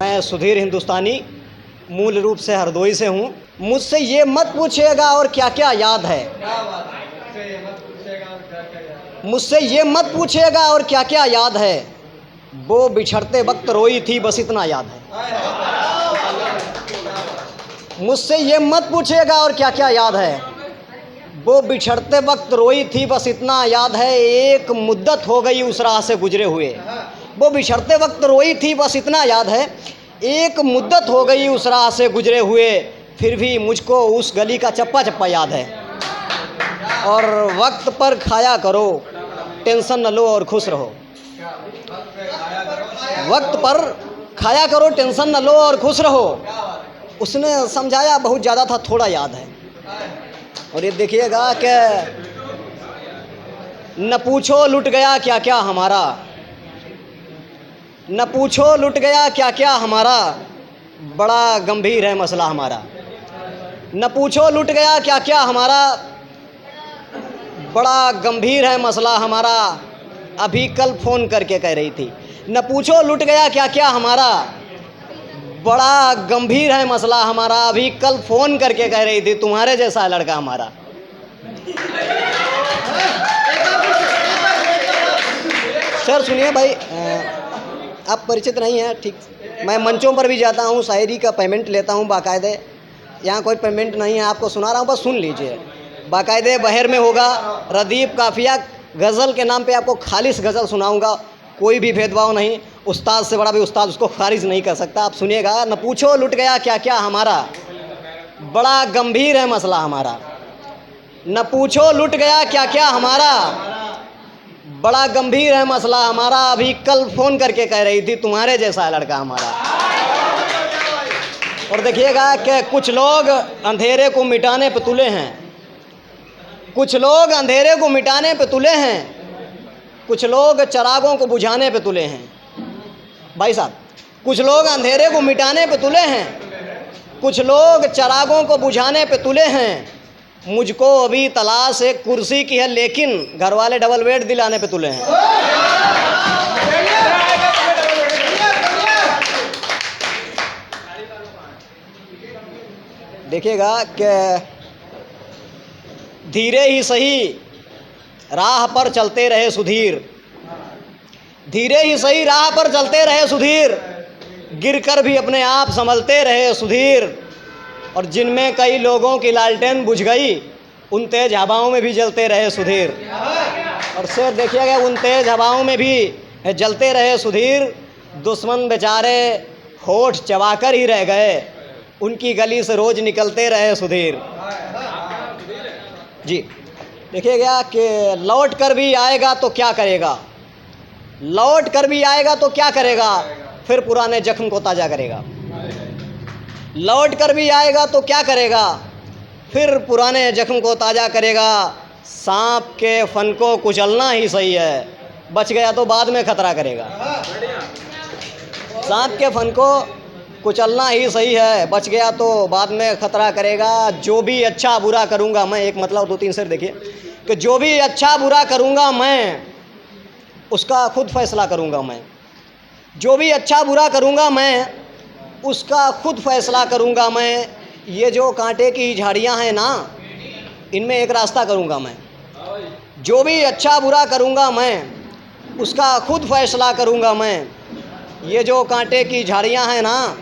मैं सुधीर हिंदुस्तानी मूल रूप से हरदोई से हूँ। मुझसे ये मत पूछिएगा और क्या क्या याद है, मुझसे ये मत पूछिएगा और क्या क्या याद है, वो बिछड़ते वक्त रोई थी बस इतना याद है। मुझसे ये मत पूछिएगा और क्या क्या याद है, वो बिछड़ते वक्त रोई थी बस इतना याद है। एक मुद्दत हो गई उस राह से गुजरे हुए, वो बिछड़ते वक्त रोई थी बस इतना याद है। एक मुद्दत हो गई उस राह से गुजरे हुए, फिर भी मुझको उस गली का चप्पा चप्पा याद है। और वक्त पर खाया करो, टेंशन न लो और खुश रहो। वक्त पर खाया करो, टेंशन न लो और खुश रहो। उसने समझाया बहुत ज़्यादा था, थोड़ा याद है। और ये देखिएगा कि न पूछो लुट गया क्या क्या हमारा, न पूछो लुट गया क्या क्या हमारा, बड़ा गंभीर है मसला हमारा। न पूछो लुट गया क्या क्या हमारा, बड़ा गंभीर है मसला हमारा। अभी कल फ़ोन करके कह रही थी, न पूछो लुट गया क्या क्या हमारा, बड़ा गंभीर है मसला हमारा। अभी कल फ़ोन करके कह रही थी तुम्हारे जैसा लड़का हमारा। सर सुनिए भाई, आप परिचित नहीं हैं, ठीक। मैं मंचों पर भी जाता हूँ, शायरी का पेमेंट लेता हूँ बाकायदे। यहाँ कोई पेमेंट नहीं है, आपको सुना रहा हूँ, बस सुन लीजिए। बाकायदे बहर में होगा रदीफ काफिया गज़ल के नाम पे आपको खालिस गज़ल सुनाऊंगा, कोई भी भेदभाव नहीं। उस्ताद से बड़ा भी उस्ताद उसको खारिज नहीं कर सकता। आप सुनिएगा। न पूछो लुट गया क्या क्या हमारा, बड़ा गंभीर है मसला हमारा। न पूछो लुट गया क्या क्या हमारा, बड़ा गंभीर है मसला हमारा। अभी कल फ़ोन करके कह रही थी तुम्हारे जैसा लड़का हमारा। और देखिएगा कि कुछ लोग अंधेरे को मिटाने पे तुले हैं, कुछ लोग अंधेरे को मिटाने पे तुले हैं, कुछ लोग चरागों को बुझाने पे तुले हैं। भाई साहब, कुछ लोग अंधेरे को मिटाने पे तुले हैं, कुछ लोग चरागों को बुझाने पे तुले हैं। मुझको अभी तलाश एक कुर्सी की है, लेकिन घर वाले डबल बेड दिलाने पे तुले हैं। देखिएगा कि धीरे ही सही राह पर चलते रहे सुधीर, धीरे ही सही राह पर चलते रहे सुधीर, गिरकर भी अपने आप संभलते रहे सुधीर। और जिनमें कई लोगों की लालटेन बुझ गई, उन तेज हवाओं में भी जलते रहे सुधीर। और शेर देखिएगा, उन तेज हवाओं में भी जलते रहे सुधीर। दुश्मन बेचारे होठ चबाकर ही रह गए, उनकी गली से रोज़ निकलते रहे सुधीर। जी देखिएगा कि लौट कर भी आएगा तो क्या करेगा, लौट कर भी आएगा तो क्या करेगा, फिर पुराने जख्म को ताज़ा करेगा। लौट कर भी आएगा तो क्या करेगा, फिर पुराने जख्म को ताज़ा करेगा। सांप के फन को कुचलना ही सही है, बच गया तो बाद में खतरा करेगा। सांप के फन को कुचलना ही सही है, बच गया तो बाद में खतरा करेगा। जो भी अच्छा बुरा करूँगा मैं, एक मतलब दो तीन शेर देखिए कि जो भी अच्छा बुरा करूँगा मैं, उसका खुद फैसला करूँगा मैं। जो भी अच्छा बुरा करूँगा मैं, उसका खुद फैसला करूँगा मैं। ये जो कांटे की झाड़ियाँ हैं ना, इनमें एक रास्ता करूँगा मैं। जो भी अच्छा बुरा करूँगा मैं, उसका खुद फैसला करूँगा मैं। ये जो कांटे की झाड़ियाँ हैं ना,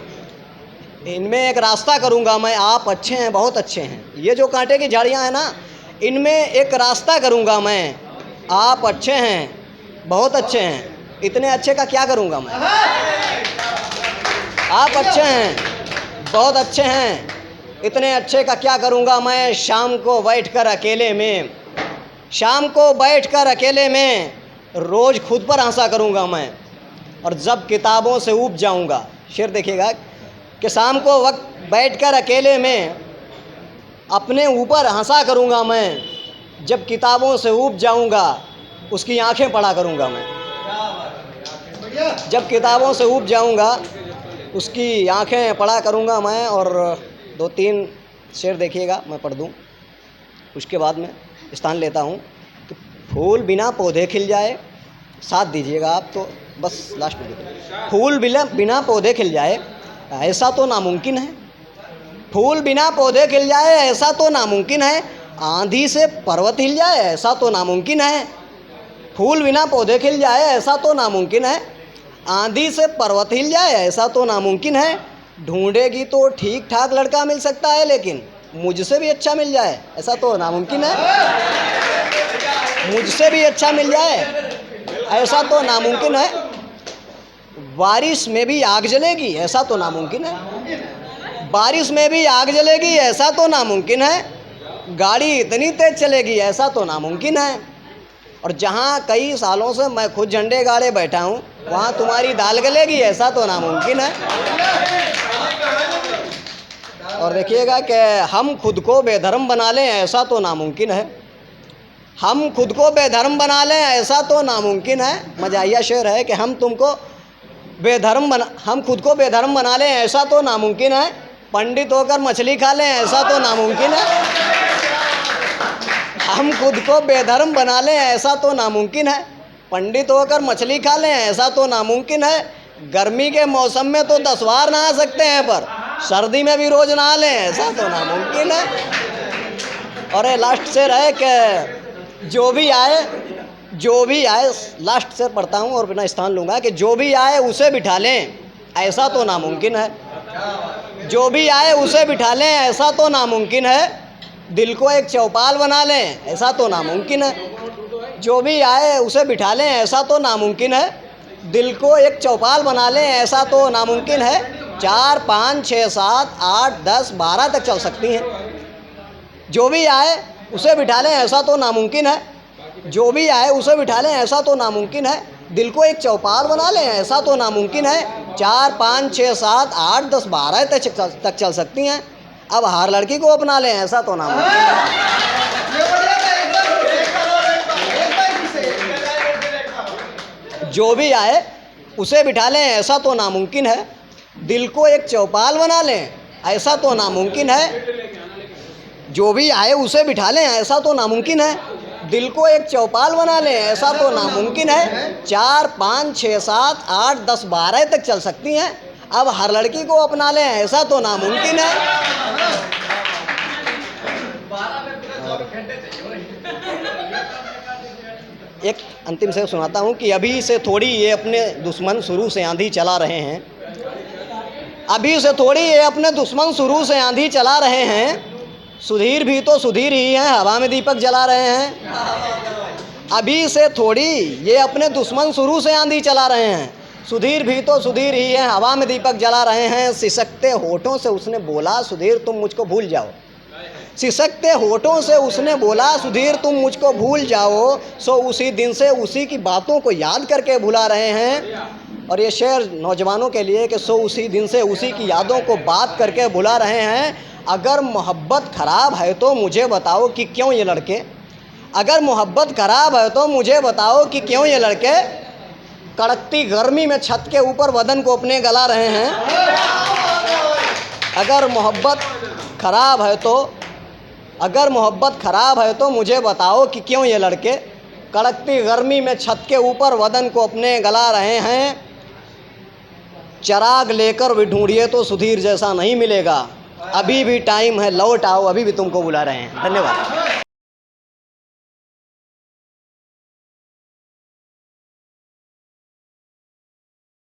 इनमें एक रास्ता करूँगा मैं। आप अच्छे हैं, बहुत अच्छे हैं। ये जो कांटे की झाड़ियाँ हैं ना, इनमें एक रास्ता करूँगा मैं। आप अच्छे हैं, बहुत अच्छे हैं, इतने अच्छे का क्या करूँगा मैं। आप अच्छे हैं, बहुत अच्छे हैं, इतने अच्छे का क्या करूँगा मैं। शाम को बैठकर अकेले में, शाम को बैठकर अकेले में, रोज़ खुद पर हंसा करूँगा मैं। और जब किताबों से ऊब जाऊँगा, शेर देखिएगा कि शाम को वक्त बैठकर अकेले में अपने ऊपर हंसा करूँगा मैं। जब किताबों से ऊब जाऊँगा, उसकी आंखें पढ़ा करूँगा मैं। जब किताबों से ऊब जाऊँगा, उसकी आंखें पढ़ा करूँगा मैं। और दो तीन शेर देखिएगा, मैं पढ़ दूँ, उसके बाद में स्थान लेता हूँ कि फूल बिना पौधे खिल जाए, साथ दीजिएगा आप तो बस लास्ट में देखिए, फूल बिना पौधे खिल जाए ऐसा तो नामुमकिन है। फूल बिना पौधे खिल जाए ऐसा तो नामुमकिन है। आंधी से पर्वत हिल जाए ऐसा तो नामुमकिन है। फूल बिना पौधे खिल जाए ऐसा तो नामुमकिन है। आंधी से पर्वत हिल जाए ऐसा तो नामुमकिन है। ढूंढेगी तो ठीक ठाक लड़का मिल सकता है, लेकिन मुझसे भी अच्छा मिल जाए ऐसा तो नामुमकिन है। मुझसे भी अच्छा मिल जाए ऐसा तो नामुमकिन है। बारिश में भी आग जलेगी ऐसा तो नामुमकिन है। बारिश में भी आग जलेगी ऐसा तो नामुमकिन है। गाड़ी इतनी तेज चलेगी ऐसा तो नामुमकिन है। और जहाँ कई सालों से मैं खुद झंडे गाड़े बैठा हूँ, वहाँ तुम्हारी दाल गलेगी ऐसा तो नामुमकिन है। और देखिएगा कि हम खुद को बेधर्म बना लें ऐसा तो नामुमकिन है। हम खुद को बेधर्म बना लें ऐसा तो नामुमकिन है। मजाहिया शेर है कि हम खुद को बेधर्म बना लें ऐसा तो नामुमकिन है। पंडित होकर मछली खा लें ऐसा तो नामुमकिन है। हम खुद को बेधर्म बना लें ऐसा तो नामुमकिन है। पंडित होकर मछली खा लें ऐसा तो नामुमकिन है। गर्मी के मौसम में तो 10 बार नहा सकते हैं, पर सर्दी में भी रोज़ नहा लें ऐसा तो नामुमकिन है। और ये लास्ट शेर है कि जो भी आए, लास्ट शेर पढ़ता हूँ और बिना स्थान लूँगा, कि जो भी आए उसे बिठा लें ऐसा तो नामुमकिन है। जो भी आए उसे बिठा लें ऐसा तो नामुमकिन है। दिल को एक चौपाल बना लें ऐसा तो नामुमकिन है। जो भी आए उसे बिठा लें ऐसा तो नामुमकिन है। दिल को एक चौपाल बना लें ऐसा तो नामुमकिन है। 4, 5, 6, 7, 8, 10, 12 तक चल सकती हैं। जो भी आए उसे बिठा लें ऐसा तो नामुमकिन है। जो भी आए उसे बिठा लें ऐसा तो नामुमकिन है। दिल को एक चौपाल बना लें ऐसा तो नामुमकिन है। 4, 5, 6, 7, 8, 10, 12 तक चल सकती हैं। अब हर लड़की को अपना लें ऐसा तो नामुमकिन है। जो भी आए उसे बिठा लें ऐसा तो नामुमकिन है। दिल को एक चौपाल बना लें ऐसा तो नामुमकिन है। जो भी आए उसे बिठा लें ऐसा तो नामुमकिन है। दिल को एक चौपाल बना लें ऐसा तो नामुमकिन है। 4, 5, 6, 7, 8, 10, 12 तक चल सकती हैं। अब हर लड़की को अपना लें ऐसा तो नामुमकिन है। एक अंतिम से सुनाता हूँ कि अभी से थोड़ी ये अपने दुश्मन शुरू से आंधी चला रहे हैं। अभी से थोड़ी ये अपने दुश्मन शुरू से आंधी चला रहे हैं। सुधीर भी तो सुधीर ही हैं, हवा में दीपक जला रहे हैं। अभी से थोड़ी ये अपने दुश्मन शुरू से आंधी चला रहे हैं। सुधीर भी तो सुधीर ही हैं, हवा में दीपक जला रहे हैं। सिसकते होठों से उसने बोला, सुधीर तुम मुझको भूल जाओ। सिसकते होठों से उसने बोला, सुधीर तुम मुझको भूल जाओ। सो उसी दिन से उसी की बातों को याद करके भुला रहे हैं। और ये शेर नौजवानों के लिए कि सो उसी दिन से उसी की यादों को बात करके भुला रहे हैं। अगर मोहब्बत ख़राब है तो मुझे बताओ कि क्यों ये लड़के, अगर मोहब्बत ख़राब है तो मुझे बताओ कि क्यों ये लड़के कड़कती गर्मी में छत के ऊपर बदन को अपने गला रहे हैं। अगर मोहब्बत ख़राब है तो मुझे बताओ कि क्यों ये लड़के कड़कती गर्मी में छत के ऊपर बदन को अपने गला रहे हैं। चिराग लेकर भी ढूंढिए तो सुधीर जैसा नहीं मिलेगा। अभी भी टाइम है, लौट आओ, अभी भी तुमको बुला रहे हैं। धन्यवाद।